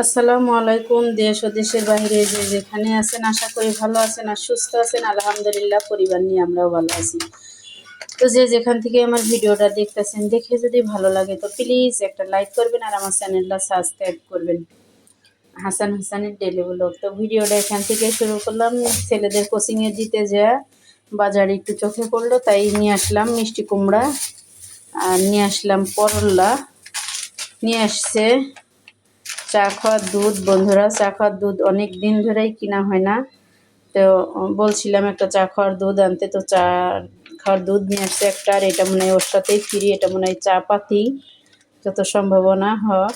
আসসালামু আলাইকুম। দেশ ও দেশের বাইরে যে যেখানে আছেন আশা করি ভালো আছেন আর সুস্থ আছেন। আলহামদুলিল্লাহ, পরিবার নিয়ে আমরাও ভালো আছি। তো যে যেখান থেকে আমার ভিডিওটা দেখতেছেন, দেখে যদি ভালো লাগে তো প্লিজ একটা লাইক করবেন আর আমার চ্যানেলটা সাবস্ক্রাইব করবেন। হাসান হাসানের ডেলি ব্লগ। তো ভিডিওটা এখান থেকে শুরু করলাম। ছেলেদের কোচিংয়ে দিতে যা বাজারে একটু চোখে পড়লো, তাই নিয়ে আসলাম মিষ্টি কুমড়া আর নিয়ে আসলাম করলা, নিয়ে আসছে চা খাওয়ার দুধ। বন্ধুরা, চা খাওয়ার দুধ অনেক দিন ধরেই কিনা হয় না, তো বলছিলাম একটা চা খাওয়ার দুধ আনতে, তো চা খাওয়ার দুধ নিয়ে আসছে একটা। আর এটা মনে হয় ওর সাথেই ফ্রি, এটা মনে হয় চা পাতি যত সম্ভাবনা হয়,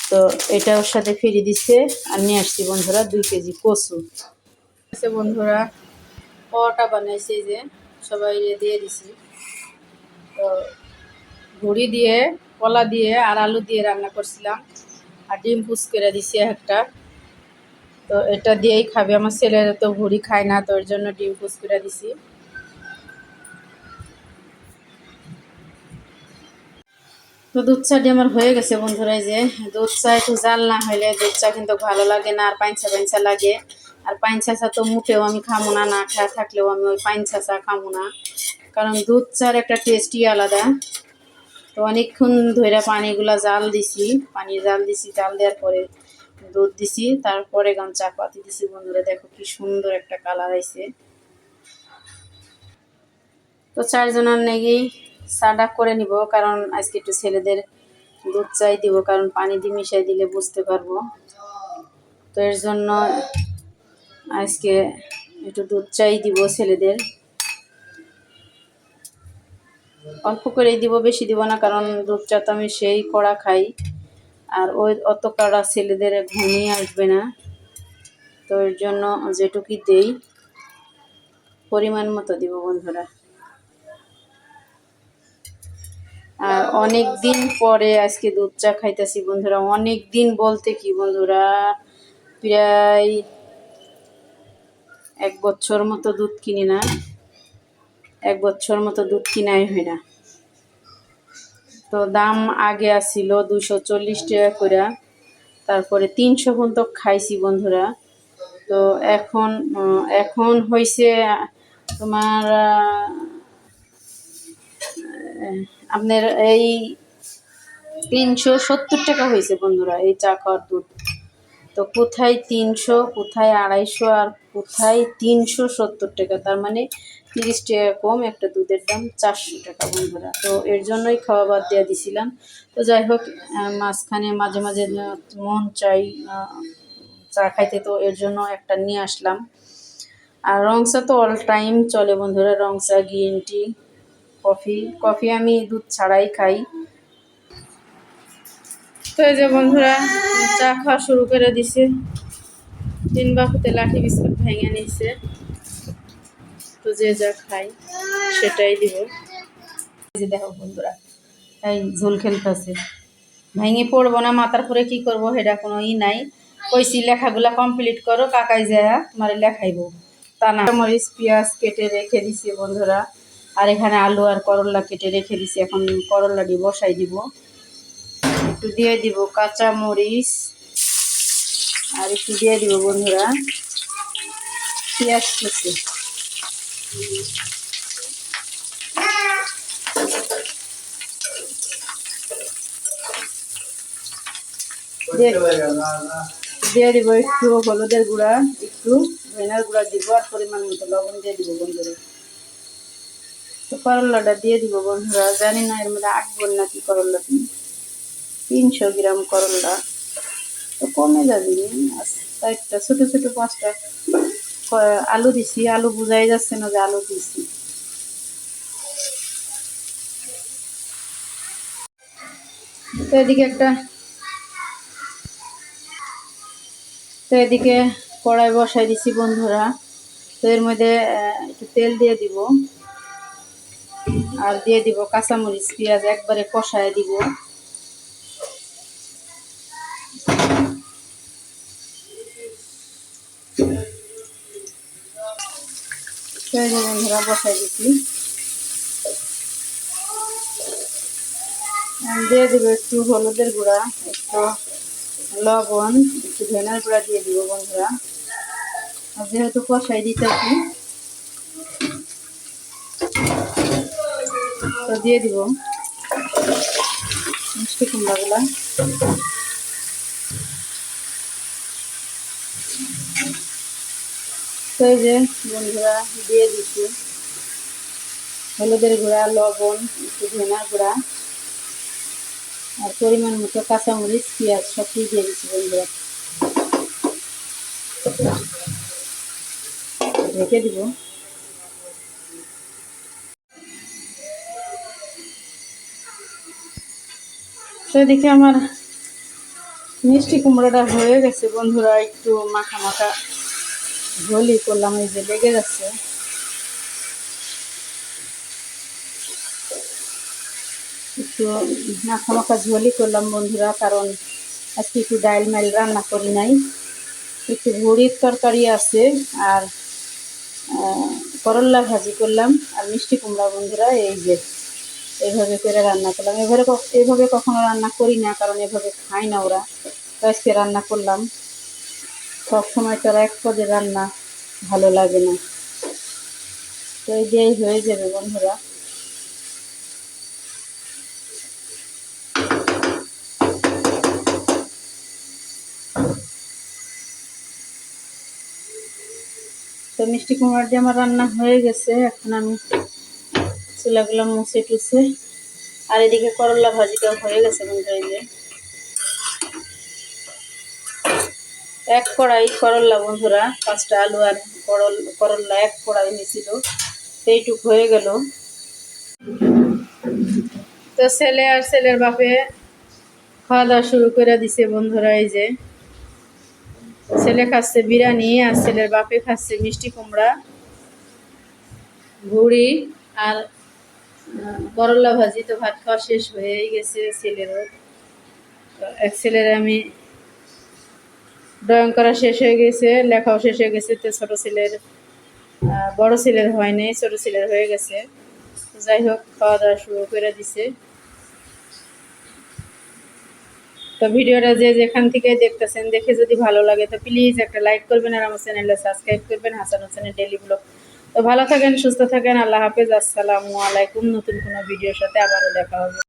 তো এটা ওর সাথে ফ্রি দিচ্ছে। আর নিয়ে আসছি বন্ধুরা 2 কেজি কচু। বন্ধুরা, পরোটা বানাইছি, যে সবাই দিয়ে দিছি। তো ঘুড়ি দিয়ে, কলা দিয়ে আর আলু দিয়ে রান্না করছিলাম, আর ডিম পুচ করে দিছি একটা। তো এটা দিয়েই খাবে আমার ছেলেরা, তো ভুড়ি খায় না, তো ওর জন্য ডিম পুচ করে দিছি। তো দুধ চাটি আমার হয়ে গেছে বন্ধুরা। যে দুধ চা একটু জাল না হইলে দুধ চা কিন্তু ভালো লাগে না, আর পাইনছা পাইনছা লাগে। আর পাইনছা চা তো মুখেও আমি খামো না, না খাওয়া থাকলেও আমি ওই পাইনছা চা খামো না, কারণ দুধ চার একটা টেস্টই আলাদা। তো অনেকক্ষণ ধরে পানিগুলা জাল দিছি, জাল দেওয়ার পরে দুধ দিছি, তারপরে চা পাতি দিছি। বন্ধুরা দেখো কি সুন্দর একটা কালার আইছে। তো 4 জনের নাকি চাটা করে নিব, কারণ আজকে একটু ছেলেদের দুধ চাই দিব, কারণ পানি দিয়ে মিশাই দিলে বুঝতে পারবো। তো এর জন্য আজকে একটু দুধ চাই দিব ছেলেদের, অল্প করেই দিব, বেশি দিব না, কারণ দুধ চা তো আমি সেই কড়া খাই, আর ওই অত কড়া ছেলেদের ঘুমিয়ে আসবে না। তো এর জন্য যেটুকুই দেই পরিমাণ মতো দিব বন্ধুরা। আর অনেক দিন পরে আজকে দুধ চা খাইতেছি বন্ধুরা। অনেক দিন বলতে কি বন্ধুরা, প্রায় 1 বছর মতো দুধ কিনি না, 1 বছর মতো দুধ কিনাই হয় না। তো দাম আগে আসছিল 240 টাকা করে, তারপরে 300 পর্যন্ত খাইছি বন্ধুরা। তো এখন হয়েছে তোমার আপনার এই 370 টাকা হয়েছে বন্ধুরা এই চা খাওয়ার দুধ। তো কোথায় 300, কোথায় 250, আর কোথায় 370 টাকা, তার মানে 30 টাকা কম। একটা দুধের দাম 400 টাকা বন্ধুরা। তো এর জন্যই খাওয়া বাদ দিয়ে দিছিলাম। তো যাই হোক, মাঝখানে মাঝে মাঝে মন চাই চা খাইতে, তো এর জন্য একটা নিয়ে আসলাম। আর রং চা তো অল টাইম চলে বন্ধুরা, রং চা, গ্রিন টি, কফি আমি দুধ ছাড়াই খাই। তো এই যে বন্ধুরা, চা খাওয়া শুরু করে দিছে। 3 বাকুতে লাঠি বিস্কুট ভেঙে নিছে, তো যে যা খাই সেটাই দিব। এই যে দেখো বন্ধুরা, এই ঝোল খেলতেছে, ভেঙে পড়বো না, মাথার পরে কি করবো সেটা কোনো নাই। কইছি লেখাগুলা কমপ্লিট করো, কাকাই যায় মারে লেখাইবো, তা না। মরিচ পেঁয়াজ কেটে রেখে দিছি বন্ধুরা, আর এখানে আলু আর করলা কেটে রেখে দিছি। এখন করলাটি বসাই দিব, একটু দিয়ে দিব কাঁচা মরিচ, আর একটু দিয়ে দিব বন্ধুরা পেঁয়াজ কুচি। দিয়ে দিব একটু হলুদের গুঁড়া, একটু ধনিয়ার গুঁড়া দিব, আর পরিমাণ মতো লবণ দিয়ে দিব বন্ধুরা। তো করলাটা দিয়ে দিব বন্ধুরা। জানি না এর মধ্যে আটবো নাকি করলা, 300 গ্রাম করলা, তো কমে যাবে। একটা ছোট ছোট 5টা আলু দিছি, আলু বোঝাই যাচ্ছে না যে আলু দিছি। তো এদিকে কড়াই বসাই দিছি বন্ধুরা। তো এর মধ্যে একটু তেল দিয়ে দিব, আর দিয়ে দিব কাঁচামরিচ পেঁয়াজ একবারে কষায় দিব। বন্ধুরা বসাই দিচ্ছি, দিয়ে দিব একটু হলুদের গুঁড়া, একটু লবণ, একটু ধনিয়ার গুঁড়া দিয়ে দিব বন্ধুরা। আর যেহেতু কষাই দিতেছি তো দিয়ে দিব মিষ্টি কুমড়াগুলা। তো এই যে বন্ধুরা দিয়ে দিচ্ছি হলুদের গুঁড়া, লবণ, একটু ধনিয়ার গুঁড়া আর পরিমাণ মতো কাঁচামরিচ, পেঁয়াজ সব দিয়ে দিচ্ছি বন্ধুরা। ঢেকে দিব। তো এদিকে আমার মিষ্টি কুমড়োটা হয়ে গেছে বন্ধুরা, একটু মাখা মাখা ঝোলই করলাম, এই যে লেগে যাচ্ছে। একটু মাখা মাখা ঝোলই করলাম বন্ধুরা, কারণ আজকে একটু ডাইল মাইল রান্না করি নাই, একটু ভুড়ির তরকারি আছে আর করল্লা ভাজি করলাম আর মিষ্টি কুমড়া বন্ধুরা এই যে এইভাবে করে রান্না করলাম। এইভাবে কখনো রান্না করি না, কারণ এভাবে খাই না ওরা, তো আজকে রান্না করলাম। সব সময় তো এক পদের রান্না ভালো লাগে না, তো এই দিয়েই হয়ে যাবে বন্ধুরা। তো মিষ্টি কুমড়া দিয়ে আমার রান্না হয়ে গেছে, এখন আমি চুলাগুলো মুছে টুছে আর এদিকে করলা ভাজিটা হয়ে গেছে বন্ধুরা। এই যে এক কড়াই করল্লা বন্ধুরা, 5টা আলু আর করল্লা এক কড়াই নিয়েছিল, এইটুক হয়ে গেল। তো ছেলে আর ছেলের বাপে খাওয়া দাওয়া শুরু করে দিছে বন্ধুরা। এই যে ছেলে খাচ্ছে বিরিয়ানি আর ছেলের বাপে খাচ্ছে মিষ্টি কুমড়া, ভুড়ি আর করল্লা ভাজি। তো ভাত খাওয়া শেষ হয়েই গেছে ছেলেরও। এক ছেলের আমি ড্রয়িং করা শেষ হয়ে গেছে, লেখাও শেষ হয়ে গেছে। তো ছোটো ছেলের বড় ছেলের হয়নি, ছোটো ছেলের হয়ে গেছে। যাই হোক, খাওয়া দাওয়া শুরু করে দিছে। তো ভিডিওটা যে যেখান থেকে দেখতেছেন, দেখে যদি ভালো লাগে তো প্লিজ একটা লাইক করবেন আর আমার চ্যানেলটা সাবস্ক্রাইব করবেন, হাসান হোসেনের ডেইলি ব্লগ। তো ভালো থাকেন, সুস্থ থাকেন, আল্লাহ হাফেজ, আসসালামু আলাইকুম। নতুন কোনো ভিডিওর সাথে আবারও দেখা হবে।